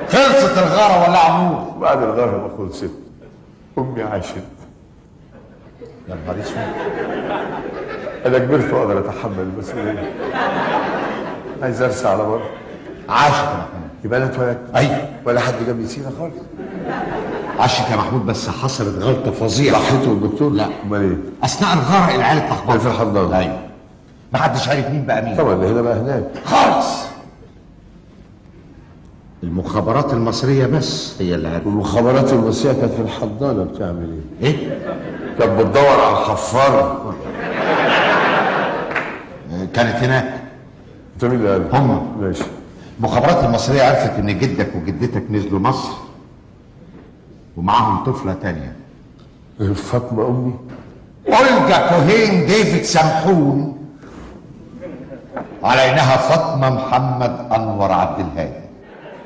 خلصت الغاره ولا عمود؟ بعد الغاره ما خلصت امي عاشت. يا نهار اسود. انا كبرت واقدر اتحمل المسؤوليه. عايز ارسى على بره. عاشت يا محمود. يبقى انا اتولدت. ايوه. ولا حد جاب لي سيره خالص. عاشت يا محمود، بس حصلت غلطه فظيعه. صحته الدكتور؟ لا. امال ايه؟ اثناء الغاره العيال اتلخبطت في الحضانه. ايوه. محدش عارف مين بقى مين. طبعا هنا بقى هناك خالص. المخابرات المصريه بس هي اللي عرفت. والمخابرات المصريه كانت في الحضانه بتعمل ايه؟ ايه؟ كانت بتدور على الحفار. كانت هناك. انت مين اللي قال؟ هم. ماشي. المخابرات المصريه عرفت ان جدك وجدتك نزلوا مصر ومعاهم طفله تانية. فاطمه امي؟ أولجا كوهين ديفيد سمحون، على انها فاطمه محمد انور عبد الهادي.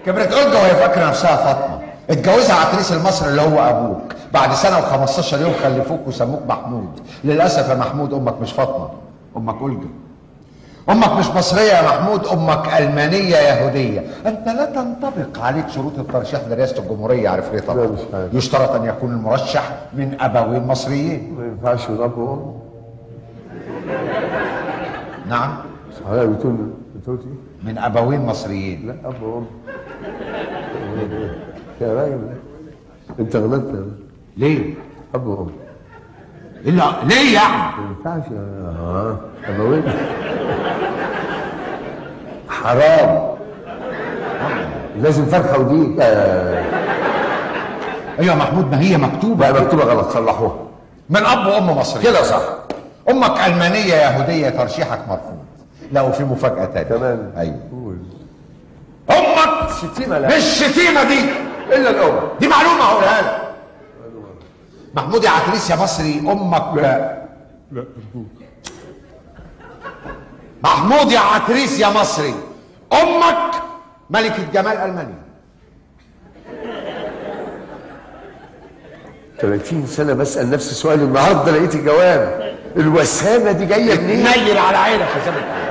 كبرت أولجا وهي فاكره نفسها فاطمه. اتجوزها عتريس المصري اللي هو ابوك. بعد سنه و15 يوم خلفوك وسموك محمود. للاسف يا محمود امك مش فاطمه، امك أولجا. امك مش مصريه يا محمود، امك المانيه يهوديه. انت لا تنطبق عليك شروط الترشيح لرئاسه الجمهوريه. عارف ليه طبعا؟ لا مش عارف. يشترط ان يكون المرشح من ابوين مصريين. ما ينفعش من اب وام. نعم. صحيح. بتقول ايه؟ من ابوين مصريين. لا اب وام. يا راجل انت غلطت يا راجل. ليه؟ اب وام. إلا ليه يعني؟ ما ينفعش. ابوين حرام. لازم فرخه وديك. ايوه يا محمود، ما هي مكتوبه. بقى مكتوبه غلط، صلحوها. من اب وام مصري كده صح. امك المانيه يهوديه، ترشيحك مرفوض. لا وفي مفاجاه تانية كمان. ايوه. قول. امك الشتيمه لا. مش الشتيمه دي، الا الام. دي معلومه هقولها لك. محمود يا عتريس يا مصري، امك لا محمود يا عتريس يا مصري، امك ملكه جمال المانيا. 30 سنه بسال نفس السؤال، النهارده لقيت الجواب. الوسامه دي جايه منين؟ نيل على عينك يا زلمه.